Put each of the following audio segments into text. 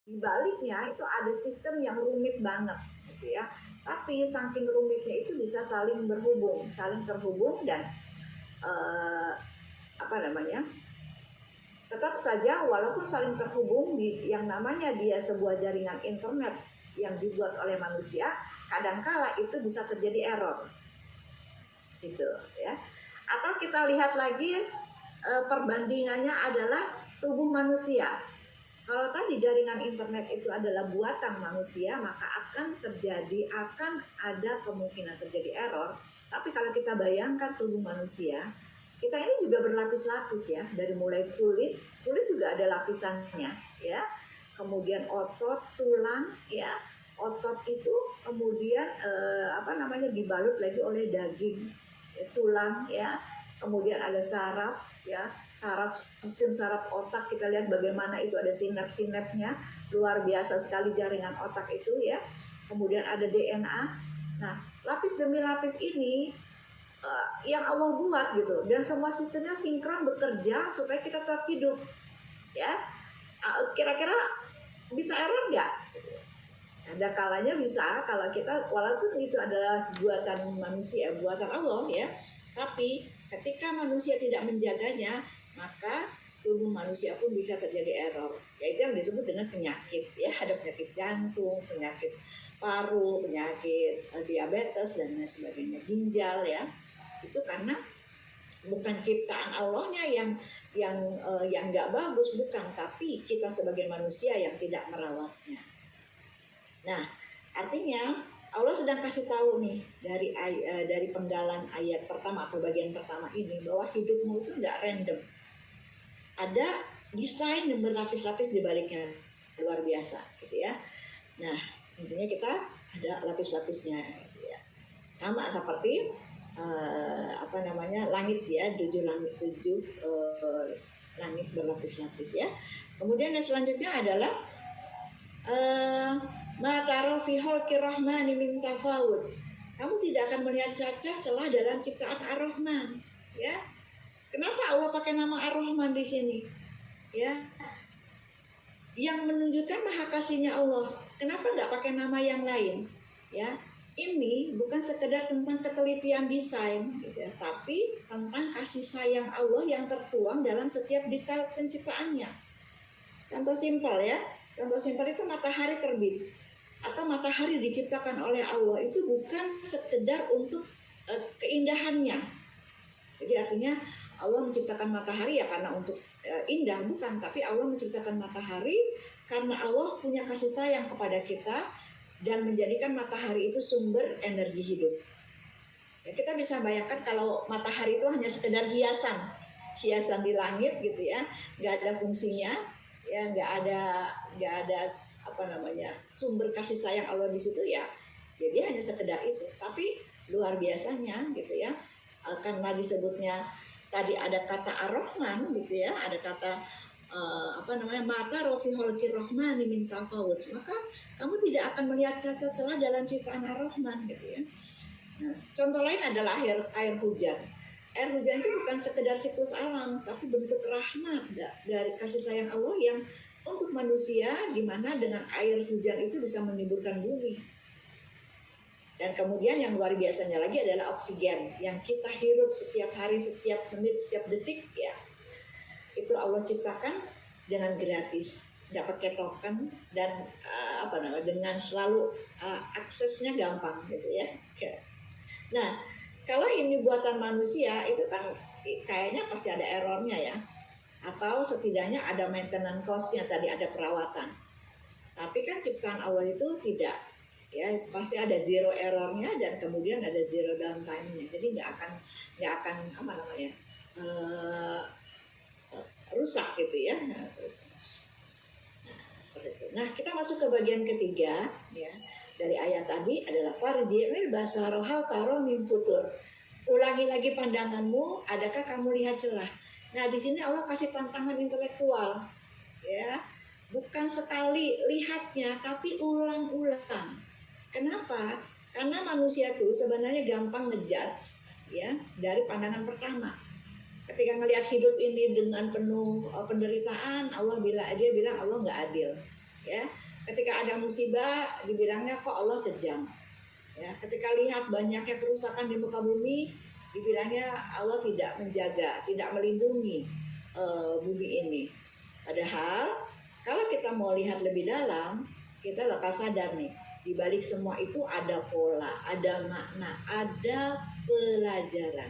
Di baliknya itu ada sistem yang rumit banget gitu ya. Tapi saking rumitnya itu bisa saling berhubung, saling terhubung dan eh, apa namanya? Tetap saja walaupun saling terhubung di yang namanya dia sebuah jaringan internet yang dibuat oleh manusia, kadangkala itu bisa terjadi error. Gitu ya. Atau kita lihat lagi perbandingannya adalah tubuh manusia. Kalau tadi jaringan internet itu adalah buatan manusia, maka akan ada kemungkinan terjadi error. Tapi kalau kita bayangkan tubuh manusia, kita ini juga berlapis-lapis ya, dari mulai kulit juga ada lapisannya ya. Kemudian otot, tulang ya. Otot itu kemudian dibalut lagi oleh daging, tulang ya. Kemudian ada saraf ya, sistem saraf otak, kita lihat bagaimana itu ada sinap-sinapnya, luar biasa sekali jaringan otak itu ya. Kemudian ada DNA. Nah, lapis demi lapis ini yang Allah buat gitu, dan semua sistemnya sinkron bekerja supaya kita tetap hidup ya. Kira-kira bisa error nggak? Ada kalanya bisa, kalau kita walaupun itu adalah buatan manusia, buatan Allah ya, tapi ketika manusia tidak menjaganya, maka tubuh manusia pun bisa terjadi error. Yaitu yang disebut dengan penyakit ya, ada penyakit jantung, penyakit paru, penyakit diabetes dan lain sebagainya, ginjal ya. Itu karena bukan ciptaan Allahnya yang nggak bagus, bukan, tapi kita sebagai manusia yang tidak merawatnya. Nah, artinya Allah sedang kasih tahu nih dari penggalan ayat pertama atau bagian pertama ini, bahwa hidupmu itu nggak random. Ada desain yang berlapis-lapis di baliknya, luar biasa gitu ya. Nah, intinya kita ada lapis-lapisnya gitu ya. Sama seperti langit ya, tujuh langit berlapis-lapis ya. Kemudian yang selanjutnya adalah ma taro fi khalqir rahmani min tafawut. Kamu tidak akan melihat cacat celah dalam ciptaan Ar-Rahman, ya. Kenapa Allah pakai nama Ar-Rahman di sini? Ya. Yang menunjukkan maha kasihnya Allah. Kenapa nggak pakai nama yang lain? Ya. Ini bukan sekedar tentang ketelitian desain, gitu ya, tapi tentang kasih sayang Allah yang tertuang dalam setiap detail penciptaannya. Contoh simpel ya. Contoh simpel itu matahari terbit atau matahari diciptakan oleh Allah itu bukan sekedar untuk keindahannya. Jadi artinya Allah menciptakan matahari ya karena untuk indah, bukan, tapi Allah menciptakan matahari karena Allah punya kasih sayang kepada kita dan menjadikan matahari itu sumber energi hidup. Ya, kita bisa bayangkan kalau matahari itu hanya sekedar hiasan di langit gitu ya, nggak ada fungsinya, ya nggak ada sumber kasih sayang Allah di situ ya, jadi hanya sekedar itu. Tapi luar biasanya gitu ya, karena disebutnya tadi ada kata Ar-Rahman gitu ya, ada kata mata rofi holkir rohman diminta tafawut, maka kamu tidak akan melihat cacat celah dalam ciptaan Ar-Rahman gitu ya. Nah, contoh lain adalah air hujan. Air hujan itu bukan sekedar siklus alam, tapi bentuk rahmat dari kasih sayang Allah yang untuk manusia, di mana dengan air hujan itu bisa menyuburkan bumi. Dan kemudian yang luar biasanya lagi adalah oksigen yang kita hirup setiap hari, setiap menit, setiap detik ya. Itu Allah ciptakan dengan gratis, nggak pakai token, dan dengan selalu aksesnya gampang gitu ya. Nah, kalau ini buatan manusia itu kan kayaknya pasti ada errornya ya, atau setidaknya ada maintenance cost-nya, tadi ada perawatan. Tapi kan ciptaan Allah itu tidak, ya pasti ada zero errornya dan kemudian ada zero downtime-nya. Jadi nggak akan rusak gitu ya. Nah, kita masuk ke bagian ketiga ya. Dari ayat tadi adalah farji'il basara hal taro min futur. Ulangi lagi pandanganmu, adakah kamu lihat celah? Nah, di sini Allah kasih tantangan intelektual. Ya. Bukan sekali lihatnya, tapi ulang-ulang. Kenapa? Karena manusia tuh sebenarnya gampang ngejudge ya dari pandangan pertama. Ketika ngelihat hidup ini dengan penuh penderitaan, dia bilang Allah nggak adil. Ya, ketika ada musibah dibilangnya kok Allah kejam. Ya, ketika lihat banyaknya kerusakan di muka bumi, dibilangnya Allah tidak menjaga, tidak melindungi bumi ini. Padahal kalau kita mau lihat lebih dalam, kita bakal sadar nih, di balik semua itu ada pola, ada makna, ada pelajaran.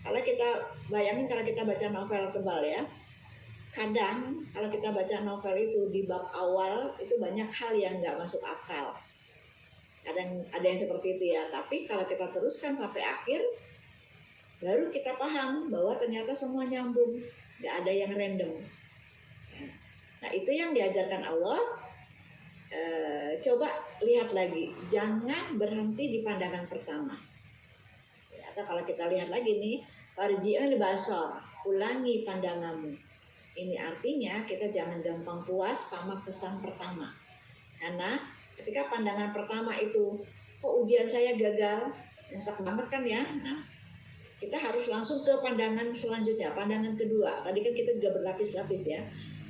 Kalau kita bayangin, kalau kita baca novel tebal ya, kadang kalau kita baca novel itu di bab awal itu banyak hal yang nggak masuk akal. Kadang ada yang seperti itu ya, tapi kalau kita teruskan sampai akhir, baru kita paham bahwa ternyata semua nyambung, nggak ada yang random. Nah itu yang diajarkan Allah. Coba lihat lagi, jangan berhenti di pandangan pertama. Atau kalau kita lihat lagi nih, farji'ul basar, ulangi pandanganmu. Ini artinya kita jangan gampang puas sama kesan pertama. Karena ketika pandangan pertama itu, kok ujian saya gagal, nyesek banget kan ya. Nah, kita harus langsung ke pandangan selanjutnya, pandangan kedua. Tadi kan kita juga berlapis-lapis ya.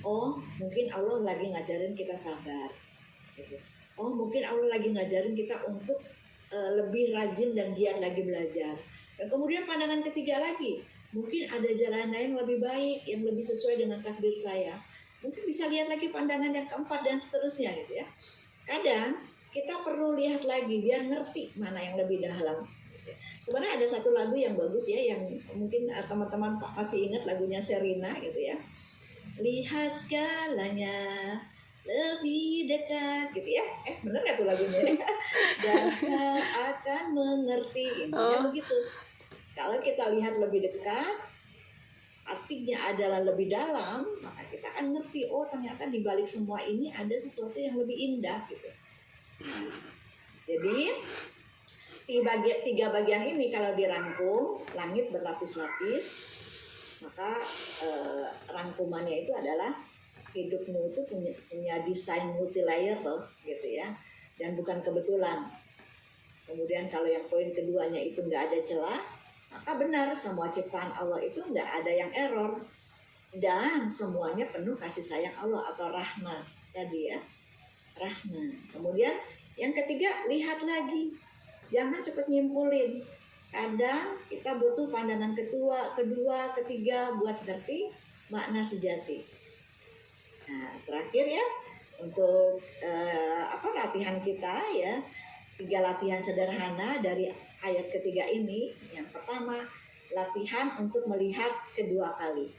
Oh, mungkin Allah lagi ngajarin kita sabar. Oh, mungkin Allah lagi ngajarin kita untuk lebih rajin dan giat lagi belajar. Dan kemudian pandangan ketiga lagi, mungkin ada jalan lain lebih baik, yang lebih sesuai dengan takdir saya. Mungkin bisa lihat lagi pandangan yang keempat dan seterusnya gitu ya. Kadang kita perlu lihat lagi biar ngerti mana yang lebih dalam. Sebenarnya ada satu lagu yang bagus ya, yang mungkin teman-teman masih ingat lagunya Sherina gitu ya. Lihat segalanya lebih dekat gitu ya. Bener gak tuh lagunya? Dan kau akan mengerti. Intinya begitu. Kalau kita lihat lebih dekat, artinya adalah lebih dalam, maka kita akan ngerti, oh ternyata di balik semua ini ada sesuatu yang lebih indah gitu. Jadi tiga bagian ini kalau dirangkum, langit berlapis-lapis, maka rangkumannya itu adalah hidupmu itu punya desain multi layer loh gitu ya, dan bukan kebetulan. Kemudian kalau yang poin keduanya itu nggak ada celah, maka benar semua ciptaan Allah itu nggak ada yang error, dan semuanya penuh kasih sayang Allah atau rahmat tadi ya, rahmat. Kemudian yang ketiga, lihat lagi, jangan cepat nyimpulin. Kadang kita butuh pandangan kedua, ketiga buat ngerti makna sejati. Nah, terakhir ya untuk latihan kita ya, 3 latihan sederhana dari ayat ketiga ini. Yang pertama, latihan untuk melihat kedua kali.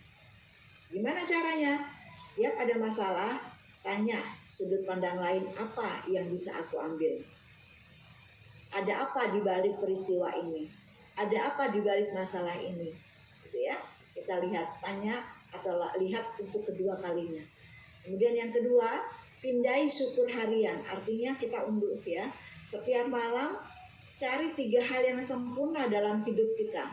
Gimana caranya? Setiap ada masalah, tanya sudut pandang lain apa yang bisa aku ambil. Ada apa di balik peristiwa ini? Ada apa di balik masalah ini? Gitu ya. Kita lihat, tanya atau lihat untuk kedua kalinya. Kemudian yang kedua, pindai syukur harian. Artinya kita unduh ya. Setiap malam cari 3 hal yang sempurna dalam hidup kita.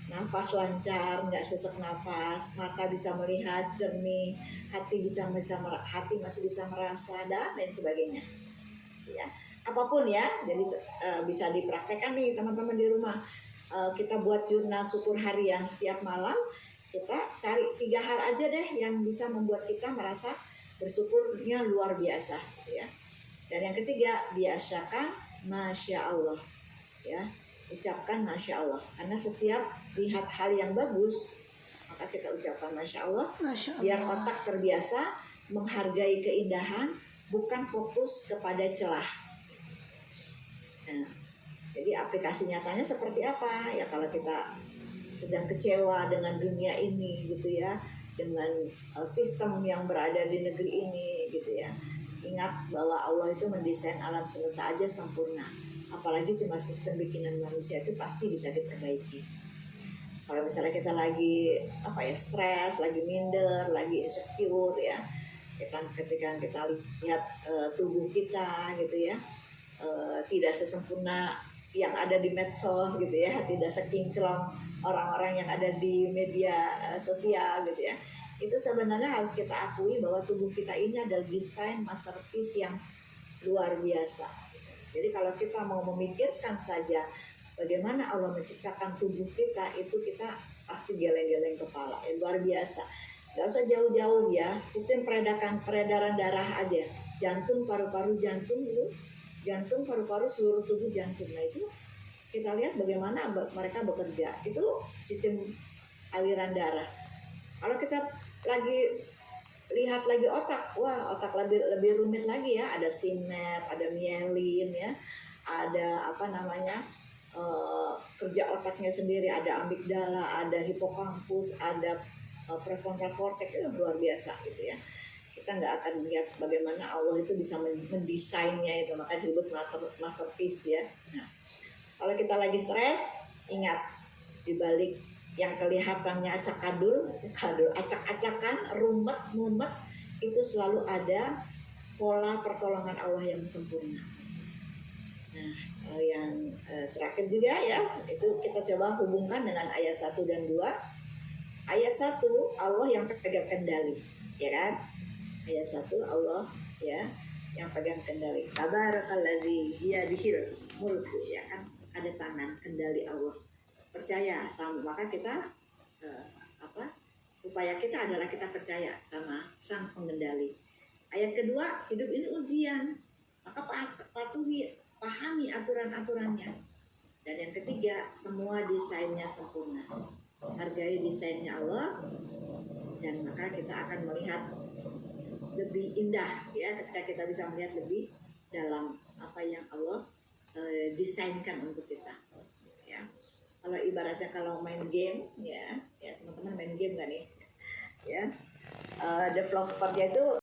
Nafas lancar, nggak sesak nafas, mata bisa melihat jernih, hati masih bisa merasa, dan lain sebagainya. Ya, apapun ya, jadi bisa dipraktekkan nih teman-teman di rumah. Kita buat jurnal syukur harian setiap malam. Kita cari 3 hal aja deh yang bisa membuat kita merasa bersyukurnya luar biasa ya. Dan yang ketiga, biasakan Masya Allah ya, ucapkan Masya Allah. Karena setiap lihat hal yang bagus, maka kita ucapkan Masya Allah, biar otak terbiasa menghargai keindahan, bukan fokus kepada celah. Nah, jadi aplikasi nyatanya seperti apa ya, kalau kita sedang kecewa dengan dunia ini gitu ya, dengan sistem yang berada di negeri ini gitu ya, ingat bahwa Allah itu mendesain alam semesta aja sempurna, apalagi cuma sistem bikinan manusia itu pasti bisa diperbaiki. Kalau misalnya kita lagi stres, lagi minder, lagi insecure ya, ketika kita lihat tubuh kita gitu ya, tidak sesempurna yang ada di medsos gitu ya, tidak sekinclong orang-orang yang ada di media sosial gitu ya. Itu sebenarnya harus kita akui bahwa tubuh kita ini adalah desain masterpiece yang luar biasa. Jadi kalau kita mau memikirkan saja bagaimana Allah menciptakan tubuh kita, itu kita pasti geleng-geleng kepala, luar biasa. nggak usah jauh-jauh ya, sistem peredaran darah aja, jantung, paru-paru, jantung itu, jantung, paru-paru, seluruh tubuh jantung. Nah itu kita lihat bagaimana mereka bekerja, itu sistem aliran darah. Kalau kita lagi lihat lagi otak, wah otak lebih rumit lagi ya, ada sinap, ada mielin ya, ada apa namanya, kerja otaknya sendiri, ada amigdala, ada hipokampus, ada prefrontal cortex, itu luar biasa gitu ya. Kita nggak akan melihat bagaimana Allah itu bisa mendesainnya itu, maka disebut masterpiece ya. Nah, kalau kita lagi stres, ingat dibalik yang kelihatannya acak-adul, acak-acakan, rumet, mumet, itu selalu ada pola pertolongan Allah yang sempurna. Nah, yang terakhir juga ya, itu kita coba hubungkan dengan ayat 1 dan 2. Ayat 1, Allah yang pegang kendali, ya kan? Ayat 1, Allah ya yang pegang kendali. Tabarakalladzi biyadihil mulku, ya kan? Ada tangan kendali Allah. Percaya sama, maka kita upaya kita adalah kita percaya sama Sang Pengendali. Ayat kedua, hidup ini ujian, maka pahami aturan-aturannya. Dan yang ketiga, semua desainnya sempurna, hargai desainnya Allah, dan maka kita akan melihat lebih indah ya, ketika kita bisa melihat lebih dalam apa yang Allah desainkan untuk kita ya. Kalau ibaratnya kalau main game ya teman-teman main game kan nih ya, developernya itu